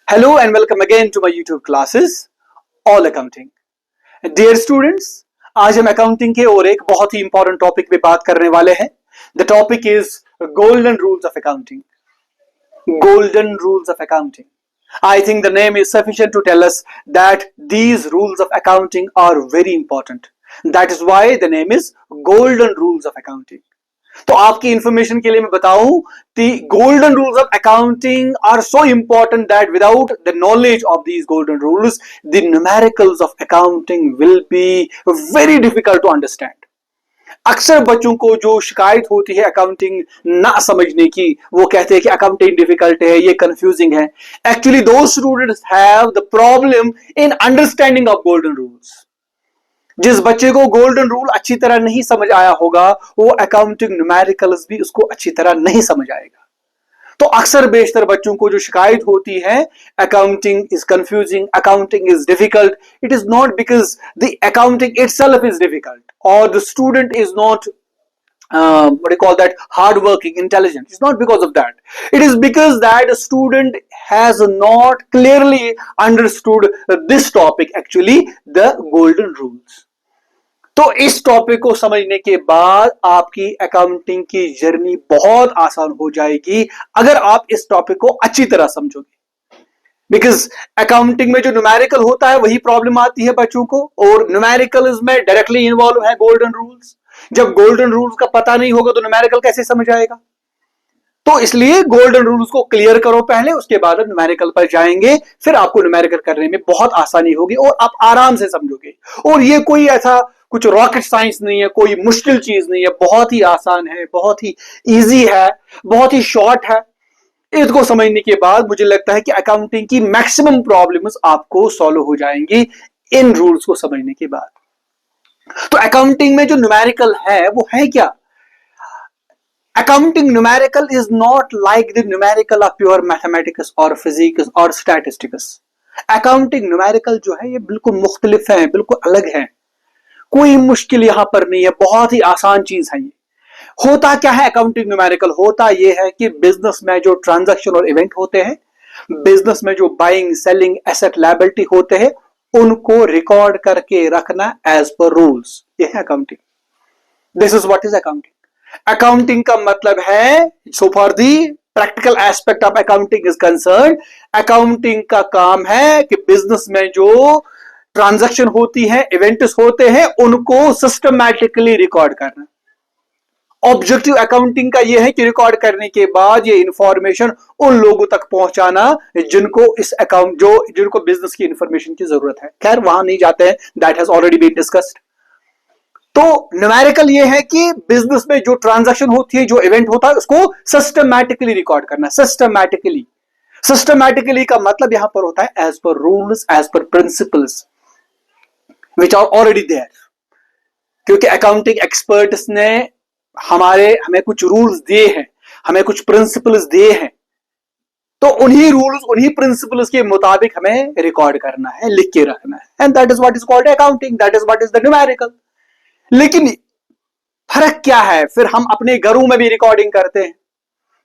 Hello and welcome again to my YouTube classes, All Accounting. Dear students, आज हम accounting के और एक बहुत ही इंपॉर्टेंट टॉपिक पे बात करने वाले हैं. The topic is golden rules of accounting. Golden rules of accounting. I think the name is sufficient to tell us that these rules of accounting are very important. That is why the name is golden rules of accounting. तो आपकी information के लिए मैं बताऊं, the golden rules of accounting are so important that without the knowledge of these golden rules, the numericals of accounting will be very difficult to understand. अक्सर बच्चों को जो शिकायत होती है अकाउंटिंग ना समझने की, वो कहते हैं कि अकाउंटिंग डिफिकल्ट है, ये कंफ्यूजिंग है. Actually those students have the problem in understanding of golden rules. जिस बच्चे को गोल्डन रूल अच्छी तरह नहीं समझ आया होगा, वो अकाउंटिंग न्यूमेरिकल्स भी उसको अच्छी तरह नहीं समझ आएगा. तो अक्सर बेशतर बच्चों को जो शिकायत होती है, accounting is confusing, accounting is difficult, it is not because the accounting itself is difficult और the student is not what do you call that, hardworking, intelligent. It's not because of that. It is because that a student has not clearly understood this topic, actually the golden rules. तो इस topic को समझने के बाद आपकी accounting की journey बहुत आसान हो जाएगी अगर आप इस टॉपिक को अच्छी तरह समझोगे. बिकॉज अकाउंटिंग में जो न्यूमेरिकल होता है वही प्रॉब्लम आती है बच्चों को, और न्यूमेरिकल में डायरेक्टली इन्वॉल्व है गोल्डन रूल्स. जब गोल्डन रूल्स का पता नहीं होगा तो न्यूमेरिकल कैसे समझ आएगा. तो इसलिए गोल्डन रूल्स को क्लियर करो पहले, उसके बाद न्यूमेरिकल पर जाएंगे, फिर आपको न्यूमेरिकल करने में बहुत आसानी होगी और आप आराम से समझोगे. और ये कोई ऐसा कुछ रॉकेट साइंस नहीं है, कोई मुश्किल चीज नहीं है, बहुत ही आसान है, बहुत ही इजी है, बहुत ही शॉर्ट है. इसको समझने के बाद मुझे लगता है कि अकाउंटिंग की मैक्सिमम प्रॉब्लम्स आपको सॉल्व हो जाएंगी इन रूल्स को समझने के बाद. तो अकाउंटिंग में जो न्यूमेरिकल है वो है क्या? Accounting numerical is not like the numerical of pure mathematics or physics or statistics. Accounting numerical जो है ये बिल्कुल मुख्तलिफ है, बिल्कुल अलग है. कोई मुश्किल यहां पर नहीं है, बहुत ही आसान चीज है ये. होता क्या है अकाउंटिंग न्यूमेरिकल? होता ये है कि बिजनेस में जो ट्रांजैक्शन और इवेंट होते हैं, बिजनेस में जो बाइंग सेलिंग एसेट लायबिलिटी होते हैं, उनको रिकॉर्ड करके रखना एज पर रूल्स. ये है accounting. This is what is accounting. Accounting का मतलब है, so for the practical aspect of accounting is concern, accounting का काम है कि बिजनेस में जो ट्रांजैक्शन होती है, इवेंट्स होते हैं, उनको सिस्टमैटिकली रिकॉर्ड करना. ऑब्जेक्टिव अकाउंटिंग का यह है कि रिकॉर्ड करने के बाद ये इंफॉर्मेशन उन लोगों तक पहुंचाना जिनको इस अकाउंट जिनको बिजनेस की इंफॉर्मेशन की जरूरत है. खैर वहां नहीं जाते हैं, that has already been discussed. तो न्यूमेरिकल ये है कि बिजनेस में जो ट्रांजैक्शन होती है, जो इवेंट होता है, उसको सिस्टमैटिकली रिकॉर्ड करना. सिस्टमैटिकली का मतलब यहां पर होता है as per rules, as per principles which are already there. क्योंकि अकाउंटिंग एक्सपर्ट्स ने हमें कुछ रूल्स दिए हैं, हमें कुछ प्रिंसिपल्स दिए हैं, तो उन्हीं रूल्स, उन्हीं प्रिंसिपल्स के मुताबिक हमें रिकॉर्ड करना है, लिख के रखना है. And that is what is called accounting, that is what is the numerical. लेकिन फर्क क्या है? फिर हम अपने घरों में भी रिकॉर्डिंग करते हैं,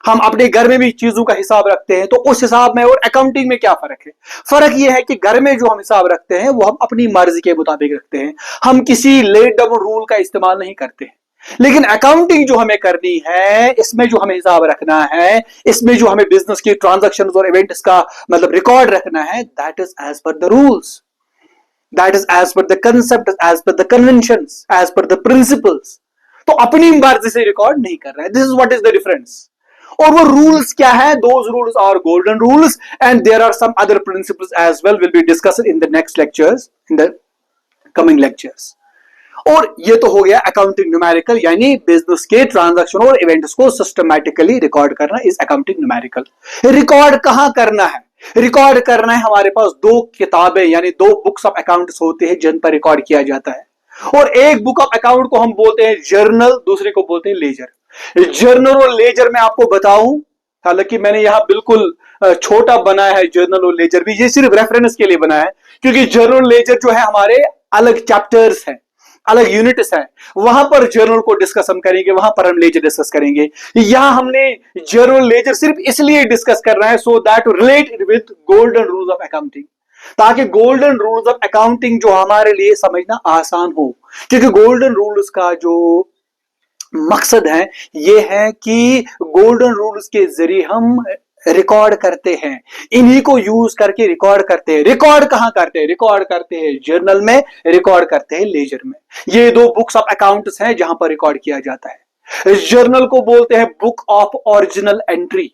हम अपने घर में भी चीजों का हिसाब रखते हैं. तो उस हिसाब में और अकाउंटिंग में क्या फर्क है? फर्क यह है कि घर में जो हम हिसाब रखते हैं वो हम अपनी मर्जी के मुताबिक रखते हैं, हम किसी लेट डाउन रूल का इस्तेमाल नहीं करते हैं. लेकिन अकाउंटिंग जो हमें करनी है, इसमें जो हमें हिसाब रखना है, इसमें जो हमें बिजनेस की ट्रांजैक्शन और इवेंट्स का मतलब रिकॉर्ड रखना है, that is as per the rules. That is as per the concept, as per the conventions, as per the principles. तो अपनी मर्जी से रिकॉर्ड नहीं कर रहा है. This is what is the difference. और वो रूल्स क्या है? Those rules are golden rules, and there are some other principles as well. Will be discussed in the next lectures, in the coming lectures. और ये तो हो गया accounting numerical, यानी बिजनेस के ट्रांजैक्शन और इवेंट्स को सिस्टमैटिकली रिकॉर्ड करना इज अकाउंटिंग न्यूमेरिकल. रिकॉर्ड कहां करना है? रिकॉर्ड करना है, हमारे पास दो किताबें यानी दो बुक्स ऑफ अकाउंट्स होते हैं जिन पर रिकॉर्ड किया जाता है. और एक बुक ऑफ अकाउंट को हम बोलते हैं जर्नल, दूसरे को बोलते हैं लेजर. जर्नल और लेजर में आपको बताऊं, हालांकि मैंने यहां बिल्कुल छोटा बनाया है जर्नल और लेजर भी, ये सिर्फ रेफरेंस के लिए बनाया है, क्योंकि जर्नल लेजर जो है हमारे अलग चैप्टर्स हैं. अलग यूनिट्स हैं, वहां पर जर्नल को डिस्कस हम करेंगे, वहां पर हम लेजर डिस्कस करेंगे। यहां हमने जर्नल लेजर सिर्फ इसलिए डिस्कस कर रहे हैं so that relate with golden rules of accounting, ताकि गोल्डन रूल्स ऑफ अकाउंटिंग जो हमारे लिए समझना आसान हो। क्योंकि गोल्डन रूल्स का जो मकसद है ये है कि गोल्डन रूल्स के जरिए हम रिकॉर्ड करते हैं, इन्हीं को यूज करके रिकॉर्ड करते हैं। रिकॉर्ड कहां करते हैं? रिकॉर्ड करते हैं जर्नल में, रिकॉर्ड करते हैं लेजर में। ये दो बुक्स ऑफ अकाउंट्स हैं जहां पर रिकॉर्ड किया जाता है। जर्नल को बोलते हैं बुक ऑफ ओरिजिनल एंट्री,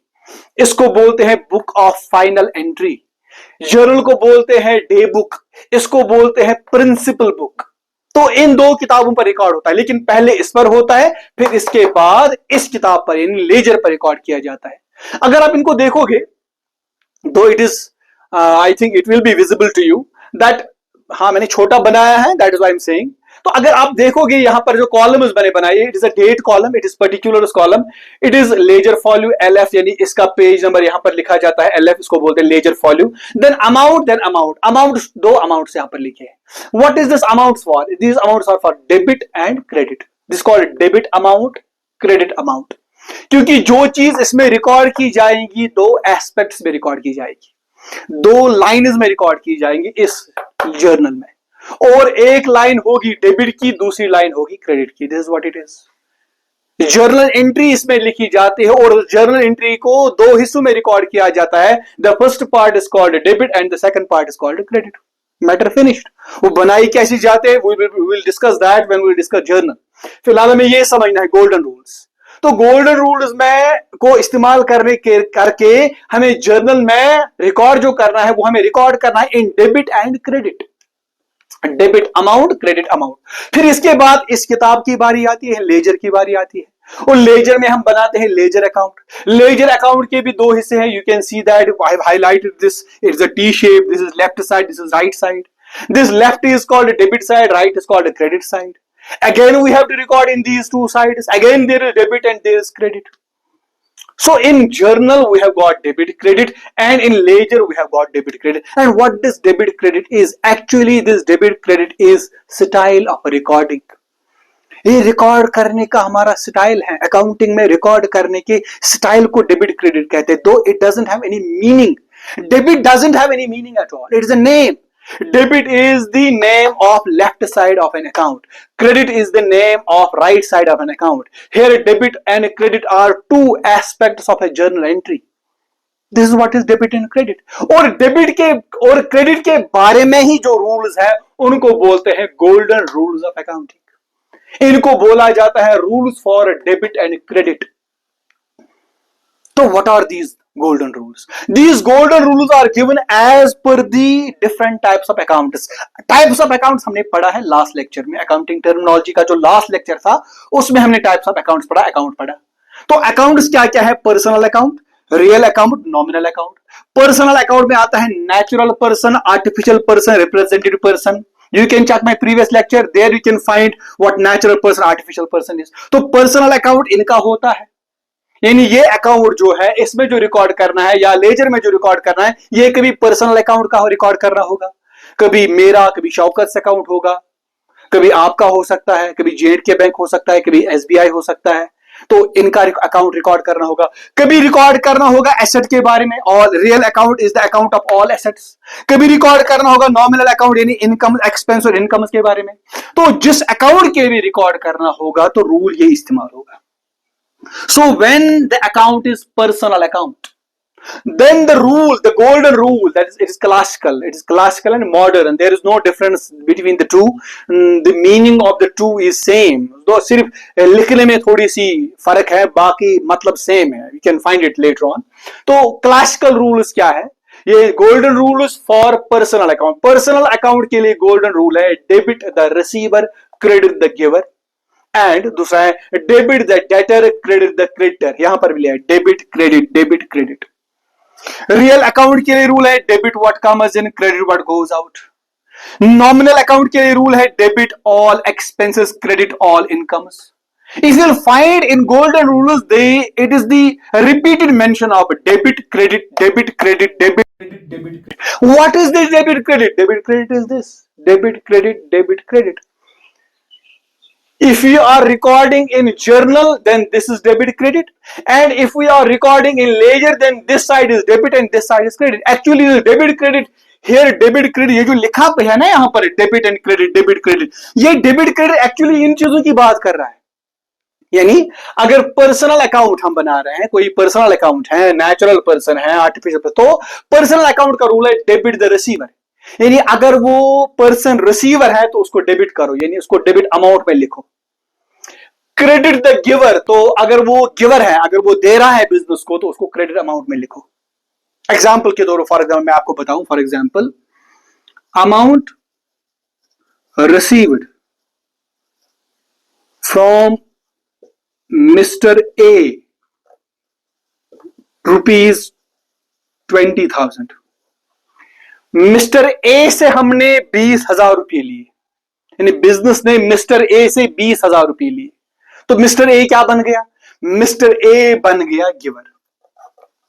इसको बोलते हैं book of final entry. Journal को बोलते हैं डे बुक, इसको बोलते हैं प्रिंसिपल बुक। तो इन दो किताबों पर रिकॉर्ड होता है, लेकिन पहले इस पर होता है, फिर इसके बाद इस किताब पर यानी लेजर पर रिकॉर्ड किया जाता है। अगर आप इनको देखोगे, though it is I think it will be visible to you that, हाँ मैंने छोटा बनाया है, that is why I am saying. तो अगर आप देखोगे यहां पर जो कॉलम्स बने बनाए, it is a date column, it is particulars column, it is ledger folio LF, यानी इसका पेज नंबर यहां पर लिखा जाता है LF, इसको बोलते हैं ledger folio. Then amount, amount दो अमाउंट्स यहां पर लिखे हैं। What is this amounts for? This amounts are for debit and credit. This called debit amount, credit amount. क्योंकि जो चीज इसमें रिकॉर्ड की जाएगी दो एस्पेक्ट्स में रिकॉर्ड की जाएगी, दो लाइन्स में रिकॉर्ड की जाएंगी इस जर्नल में, और एक लाइन होगी डेबिट की, दूसरी लाइन होगी क्रेडिट की। This is what it is. Journal entry इसमें लिखी जाती है और जर्नल एंट्री को दो हिस्सों में रिकॉर्ड किया जाता है। The first part is called debit and the second part is called credit. Matter finished. वो बनाई कैसे जाते हैं, we will discuss that when we will discuss journal. फिलहाल हमें ये समझना है गोल्डन रूल्स। तो गोल्डन रूल्स में को इस्तेमाल करके हमें जर्नल में रिकॉर्ड जो करना है वो हमें रिकॉर्ड करना है in debit and credit, debit amount, credit amount. फिर इसके बाद इस किताब की बारी आती है, लेजर की बारी आती है, और लेजर में हम बनाते हैं लेजर अकाउंट। लेजर अकाउंट के भी दो हिस्से हैं, you can see that I have highlighted this, it's a T shape, this is left side, this is right side. This left is called a debit side, right is called a credit side. Again we have to record in these two sides. Again there is debit and there is credit. So in journal we have got debit, credit, and in ledger we have got debit, credit. And what this debit, credit is? Actually this debit, credit is style of recording. ये record करने का हमारा style है। Accounting में record करने के style को debit credit कहते हैं। दो it doesn't have any meaning, debit doesn't have any meaning at all, it is a name. Debit is the name of left side of an account. Credit is the name of right side of an account. Here debit and credit are two aspects of a journal entry. This is what is debit and credit. और debit के और credit के बारे में ही जो rules है उनको बोलते हैं गोल्डन रूल्स ऑफ अकाउंटिंग। इनको बोला जाता है rules for debit and credit. तो what are these golden rules? These golden rules are given as per the different types of accounts. Types of accounts हमने पढ़ा है लास्ट लेक्चर में, accounting terminology का जो लास्ट लेक्चर था उसमें हमने टाइप्स ऑफ अकाउंट्स पढ़ा, अकाउंट पढ़ा। तो अकाउंट्स क्या क्या है? Personal account, real account, nominal account. Personal account में आता है natural person, artificial person, representative person. You can check my previous lecture, there you can find what natural person, artificial person is. तो personal account इनका होता है, यानी ये account जो है इसमें जो रिकॉर्ड करना है या लेजर में जो रिकॉर्ड करना है, ये कभी पर्सनल अकाउंट का रिकॉर्ड करना होगा, कभी मेरा, कभी शौकत अकाउंट होगा, कभी आपका हो सकता है, कभी J&K बैंक हो सकता है, कभी SBI हो सकता है। तो इनका अकाउंट रिकॉर्ड करना होगा। कभी रिकॉर्ड करना होगा एसेट के बारे में, और real account is the account of all assets. कभी रिकॉर्ड करना होगा नॉमिनल अकाउंट यानी इनकम, एक्सपेंस और इनकम के बारे में। तो जिस अकाउंट के भी रिकॉर्ड करना होगा तो रूल ये इस्तेमाल होगा। So when the account is personal account, then the rule, the golden rule, that is, it is classical and modern, and there is no difference between the two. The meaning of the two is same, तो सिर्फ लिखने में थोड़ी सी फर्क है, बाकी मतलब same है। You can find it later on. तो classical rules क्या है? ये golden rules for personal account. Personal account के लिए golden rule है debit the receiver, credit the giver. And दूसरा है debit the debtor, credit the creditor. यहां पर भी लिया है debit credit, debit credit. Real account के लिए रूल है debit what comes in, credit what goes out. Nominal account के लिए रूल है debit all expenses, credit all incomes. If you'll find in golden rules, it is the repeated mention of debit, credit, debit, credit, debit, credit, debit, credit. What is this debit, credit? Debit, credit is this. Debit, credit, debit, credit. If we are recording in journal, then this is debit credit. And if we are recording in ledger, then this side is debit and this side is credit. Actually, the debit credit here, debit credit, ये जो लिखा है ना यहाँ पर debit and credit, debit credit, ये debit credit actually in चीजों की बात कर रहा है. यानी अगर पर्सनल अकाउंट हम बना रहे हैं, कोई पर्सनल अकाउंट है, नेचुरल पर्सन है, आर्टिफिशियल, तो पर्सनल अकाउंट का रूल है डेबिट द रिसीवर. यानी अगर वो पर्सन रिसीवर है तो उसको डेबिट करो, यानी उसको डेबिट अमाउंट में लिखो. क्रेडिट द गिवर, तो अगर वो गिवर है, अगर वो दे रहा है बिजनेस को, तो उसको क्रेडिट अमाउंट में लिखो. एग्जाम्पल के तौर पर, फॉर एग्जाम्पल मैं आपको बताऊं, for example amount received from mister A rupees 20,000. Mister ए से हमने 20,000 रुपये लिए, यानी बिजनेस ने मिस्टर ए से 20,000 रुपये लिए. तो मिस्टर ए क्या बन गया? मिस्टर ए बन गया गिवर.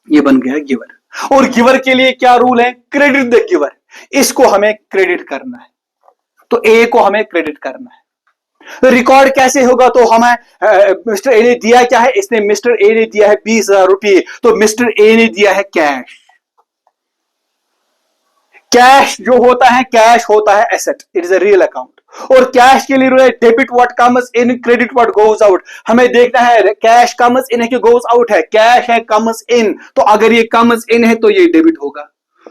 ये बन गया गिवर. और गिवर के लिए क्या रूल है? Credit the giver. इसको हमें क्रेडिट करना है, तो ए को हमें क्रेडिट करना है. रिकॉर्ड कैसे होगा? तो हमें मिस्टर ए ने दिया क्या है? इसने मिस्टर ए ने दिया है 20,000 रुपये, तो मिस्टर ए ने दिया है कैश. कैश जो होता है, कैश होता है asset, it is a real account. और कैश के लिए रूल है debit what comes in, credit what goes out. हमें देखना है कैश कम्स इन है कि गोज आउट है. कैश है कम्स इन, तो अगर ये कम्स इन है तो ये डेबिट होगा.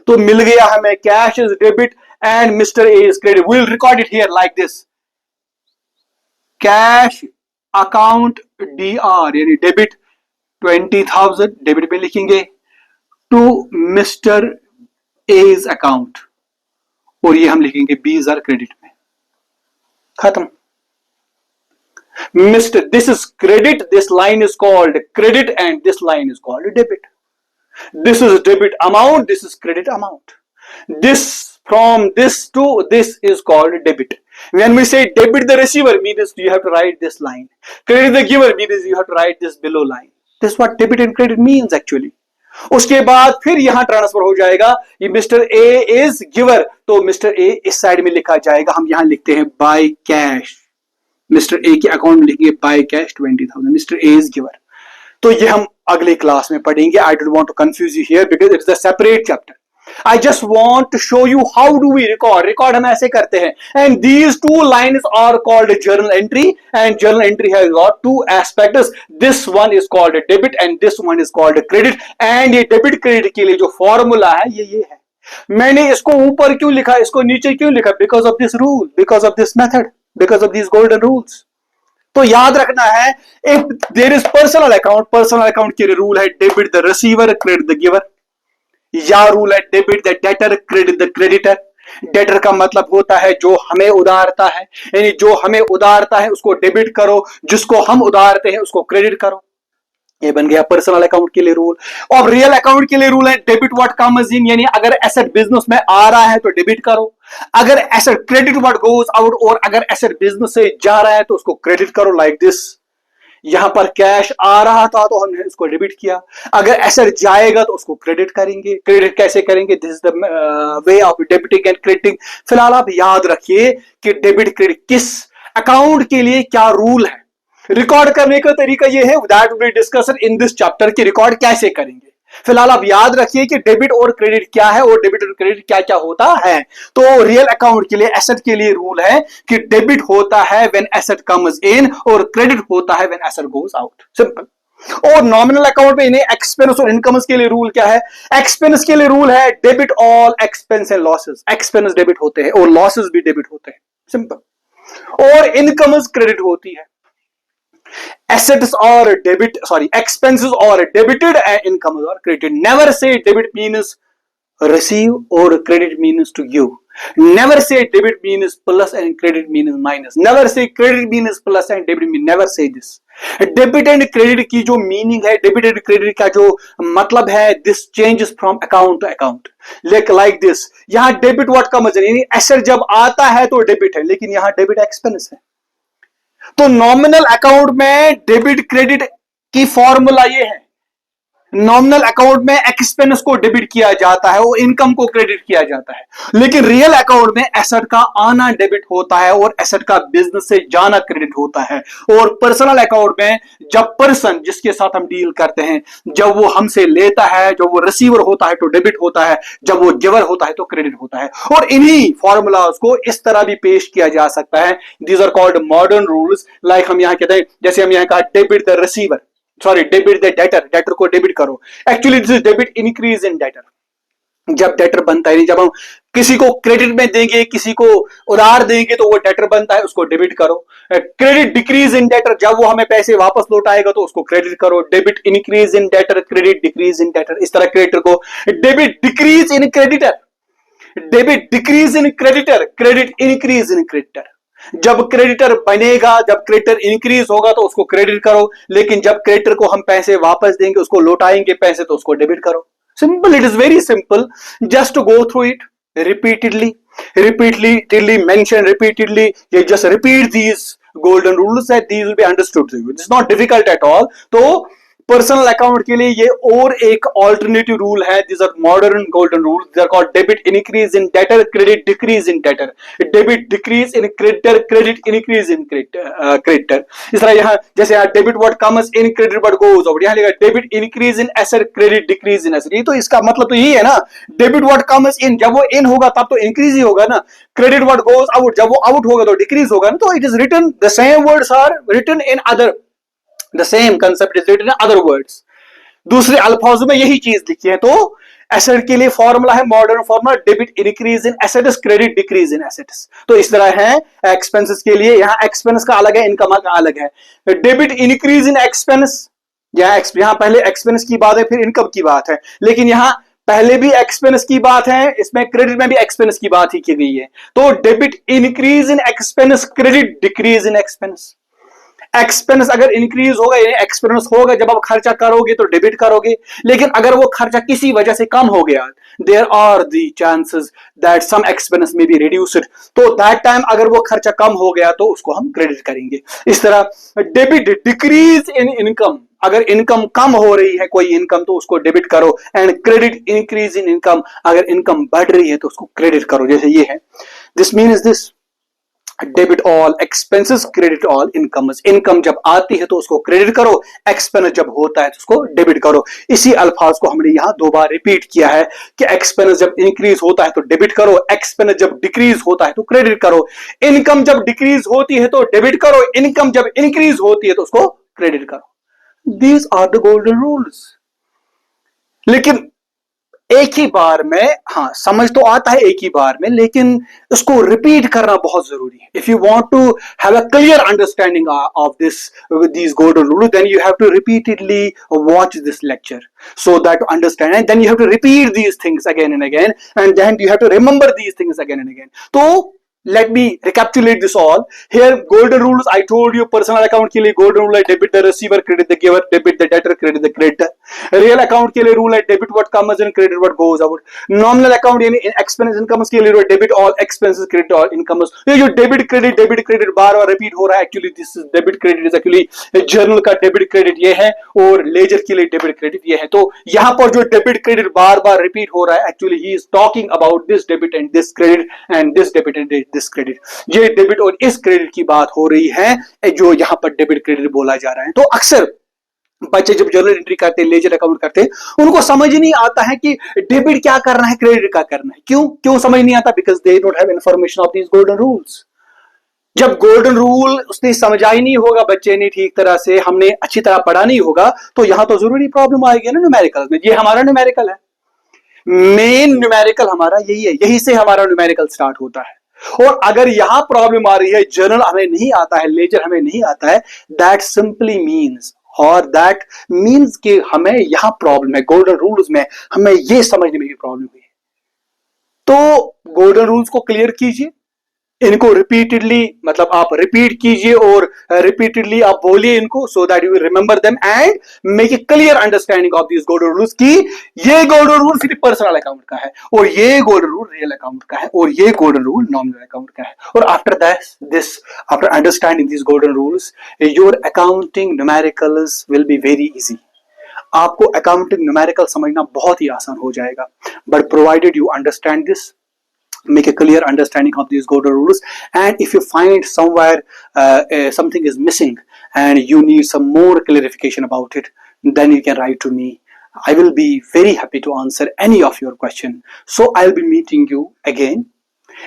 तो मिल गया हमें cash is debit and mister A is credit. We will record it here like this, cash account D R, यानी डेबिट 20,000 डेबिट में लिखेंगे टू मिस्टर एज अकाउंट, और ये हम लिखेंगे 20,000 क्रेडिट में. खत्म. Mister, this is credit, this line is called credit and this line is called debit. This is debit amount, this is credit amount. This from this to this is called debit. When we say debit the receiver, means you have to write this line. Credit the giver means you have to write this below line. This is what debit and credit means actually. उसके बाद फिर यहां transfer हो जाएगा. ये mister A is giver, तो mister A इस side में लिखा जाएगा. हम यहां लिखते हैं बाय कैश. मिस्टर ए के अकाउंट में लिखेंगे by cash 20,000. Mister A is giver. तो ये हम अगले क्लास में पढ़ेंगे. I don't want to confuse you here because it is a separate chapter. I just want to show you how do we record. Record हम ऐसे करते हैं. And these two lines are called journal entry. And journal entry has got two aspects. This one is called debit and this one is called credit. And ये debit credit के लिए जो formula है ये है. मैंने इसको ऊपर क्यों लिखा, इसको नीचे क्यों लिखा? Because of this rule, because of this method, because of these golden rules. तो याद रखना है, if there is personal account के लिए रूल है debit the receiver, credit the giver. या रूल है debit the debtor, credit the creditor. Debtor का मतलब होता है जो हमें उधारता है, यानी जो हमें उधारता है उसको डेबिट करो, जिसको हम उधारते हैं उसको क्रेडिट करो. ये बन गया पर्सनल अकाउंट के लिए रूल. और रियल अकाउंट के लिए रूल है डेबिट व्हाट कम्स इन, यानी अगर एसेट बिजनेस में आ रहा है तो डेबिट करो. अगर asset credit what goes out, और अगर एसेट बिजनेस से जा रहा है तो उसको क्रेडिट करो लाइक दिस. यहां पर कैश आ रहा था तो हमने इसको डेबिट किया. अगर एसेट जाएगा तो उसको क्रेडिट करेंगे. क्रेडिट कैसे करेंगे? This is the way of debiting and crediting. फिलहाल आप याद रखिए कि डेबिट क्रेडिट किस अकाउंट के लिए क्या रूल है. रिकॉर्ड करने का तरीका यह है, that will be discussed in this chapter की रिकॉर्ड कैसे करेंगे. फिलहाल आप याद रखिए कि डेबिट और क्रेडिट क्या है और डेबिट और क्रेडिट क्या क्या होता है. तो रियल अकाउंट के लिए, एसेट के लिए रूल है कि डेबिट होता है व्हेन एसेट कम्स इन और क्रेडिट होता है when asset goes out. Simple. और नॉमिनल अकाउंट में इन्हें एक्सपेंस और इनकम्स के लिए रूल क्या है? एक्सपेंस के लिए रूल है debit all expense and losses. Expense debit होते हैं और लॉसेस भी डेबिट होते हैं. सिंपल. और इनकम्स क्रेडिट होती है. Assets are expenses are debited and incomes are credited. Never say debit means receive or credit means to give. Never say debit means plus and credit means minus. Never say credit means plus and debit means. Never say this. Debit and credit की जो meaning है, debit and credit का जो मतलब है, this changes from account to account. Like this. यहाँ debit what का मतलब यानी asset जब आता है तो debit है, लेकिन यहाँ debit expense है. तो नॉमिनल अकाउंट में डेबिट क्रेडिट की फॉर्मूला ये है. नॉमिनल अकाउंट में एक्सपेंस को डेबिट किया जाता है, वो इनकम को क्रेडिट किया जाता है। लेकिन रियल अकाउंट में एसेट का आना डेबिट होता है और एसेट का बिजनेस से जाना क्रेडिट होता है। और पर्सनल अकाउंट में जब पर्सन जिसके साथ हम डील करते हैं, जब वो हमसे लेता है, जब वो रिसीवर होता है तो डेबिट होता है, जब वो गिवर होता है तो क्रेडिट होता है। और इन्हीं फॉर्मूलाज को इस तरह भी पेश किया जा सकता है, these are called modern rules. Like हम यहां कहते हैं, जैसे हम यहां कहा debit the receiver, sorry debit the debtor, debtor को डेबिट करो। Actually this is debit increase in debtor. जब डेटर बनता है, जब हम किसी को क्रेडिट में देंगे, किसी को उधार देंगे तो वो डेटर बनता है, उसको डेबिट करो। क्रेडिट डिक्रीज इन डेटर, जब वो हमें पैसे वापस लौटाएगा तो उसको क्रेडिट करो। Debit increase in debtor, credit decrease in debtor. इस तरह क्रेडिटर को debit decrease in creditor, debit decrease in creditor, credit increase in creditor. जब क्रेडिटर बनेगा, जब क्रेडिटर इंक्रीज होगा तो उसको क्रेडिट करो, लेकिन जब क्रेडिटर को हम पैसे वापस देंगे, उसको लौटाएंगे पैसे, तो उसको डेबिट करो। Simple, it is very simple, just to go through it repeatedly mention, repeatedly you just repeat these golden rules that these will be understood to you. It's not difficult at all. तो personal account के लिए ये और एक alternative rule है, this are modern golden rule, they are called debit increase in debtor, credit decrease in debtor, debit decrease in creditor, credit increase in creditor. इस तरह यहां जैसे यहाँ debit what comes in, credit what goes out, यहां लिखा debit increase in asset, credit decrease in asset. ये तो इसका मतलब तो यही है ना, डेबिट व्हाट कम्स इन, जब वो इन होगा तब तो इंक्रीज ही होगा ना। क्रेडिट व्हाट गोज आउट, जब वो आउट होगा तो डिक्रीज होगा ना। तो it is written, the same words are written in other, the same concept is written in other words, दूसरे अल्फाजों में यही चीज लिखी है। तो एसेट के लिए फॉर्मूला है, मॉडर्न फॉर्मूला, डेबिट इंक्रीज इन एसेट्स, क्रेडिट डिक्रीज इन एसेट्स। तो इस तरह है एक्सपेंसेस के लिए, यहां एक्सपेंस का अलग है, इनकम का अलग है। डेबिट इंक्रीज इन एक्सपेंस, यहां पहले एक्सपेंस की बात है, फिर इनकम की बात है, लेकिन यहां पहले भी एक्सपेंस की बात है, इसमें क्रेडिट में भी एक्सपेंस की बात ही की गई है। तो डेबिट इंक्रीज इन एक्सपेंस, क्रेडिट डिक्रीज इन एक्सपेंस। एक्सपेंस अगर इंक्रीज होगा, एक्सपेंस होगा जब आप खर्चा करोगे तो डेबिट करोगे, लेकिन अगर वो खर्चा किसी वजह से कम हो गया, there are the chances that some expense may be reduced, तो दैट टाइम अगर वो खर्चा कम हो गया तो उसको हम क्रेडिट करेंगे। इस तरह डेबिट डिक्रीज इन इनकम, अगर इनकम कम हो रही है कोई इनकम तो उसको डेबिट करो, and credit increase in income, अगर इनकम बढ़ रही है तो उसको क्रेडिट करो, जैसे ये है। This means this, debit all expenses, credit all incomes. Income जब आती है तो उसको क्रेडिट करो, एक्सपेंस जब होता है तो उसको डेबिट करो। इसी अल्फाज को हमने यहां दो बार रिपीट किया है कि एक्सपेंस जब इंक्रीज होता है तो डेबिट करो, एक्सपेंस जब डिक्रीज होता है तो क्रेडिट करो। इनकम जब डिक्रीज होती है तो डेबिट करो, इनकम जब इंक्रीज होती है तो उसको क्रेडिट करो। These are the golden rules. लेकिन एक ही बार में, हाँ समझ तो आता है एक ही बार में, लेकिन उसको रिपीट करना बहुत जरूरी है। If you want to have a clear understanding of these golden rules, then you have to repeatedly watch this lecture so that to understand, and then you have to repeat these things again and again, and then you have to remember these things again and again. तो let me recapitulate this all. Here golden rules I told you, personal account के लिए golden rule है debit the receiver, credit the giver, debit the debtor, credit the creditor. Real account के लिए rule है debit what comes in, credit what goes out. Nominal account यानी expense incomes के लिए rule है debit all expenses, credit all incomes. ये जो debit credit बार बार repeat हो रहा है, actually this is debit credit is actually journal का debit credit ये है, और ledger के लिए debit credit ये है। तो यहाँ पर जो debit credit बार बार repeat हो रहा है, actually he is talking about this debit and this credit and this debit and this credit, ये डेबिट और इस क्रेडिट की बात हो रही है जो यहां पर डेबिट क्रेडिट बोला जा रहा है। तो अक्सर बच्चे जब जर्नल एंट्री करते हैं, लेजर अकाउंट करते हैं, उनको समझ नहीं आता है कि डेबिट क्या करना है, क्रेडिट क्या करना है। क्यों समझ नहीं आता? Because they don't have information of these golden rules. जब गोल्डन रूल उसने समझा ही नहीं होगा बच्चे ने ठीक तरह से, हमने अच्छी तरह पढ़ा नहीं होगा, तो यहां तो जरूरी प्रॉब्लम आएगी ना न्यूमेरिकल में। ये हमारा न्यूमेरिकल है, मेन न्यूमेरिकल हमारा यही है, यही से हमारा न्यूमेरिकल स्टार्ट होता है। और अगर यहां प्रॉब्लम आ रही है, जर्नल हमें नहीं आता है, लेजर हमें नहीं आता है, दैट सिंपली मीन्स, और दैट मीन्स कि हमें यहां प्रॉब्लम है, गोल्डन रूल्स में हमें यह समझने में भी प्रॉब्लम हुई है। तो गोल्डन रूल्स को क्लियर कीजिए, इनको रिपीटेडली, मतलब आप रिपीट कीजिए और रिपीटेडली आप बोलिए इनको, so that you will remember them and make a clear understanding of this golden rules कि ये गोल्डन रूल सिर्फ पर्सनल अकाउंट का है, और ये गोल्डन रूल रियल अकाउंट का है, और ये गोल्डन रूल नॉमिनल अकाउंट का है। और after understanding this golden rules, your accounting numericals will be very easy. आपको अकाउंटिंग न्यूमेरिकल समझना बहुत ही आसान हो जाएगा. But provided you understand this, make a clear understanding of these golden rules, and if you find somewhere something is missing and you need some more clarification about it, then you can write to me. I will be very happy to answer any of your question. So I'll be meeting you again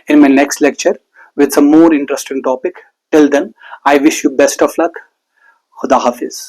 in my next lecture with some more interesting topic. Till then, I wish you best of luck. Khuda Hafiz.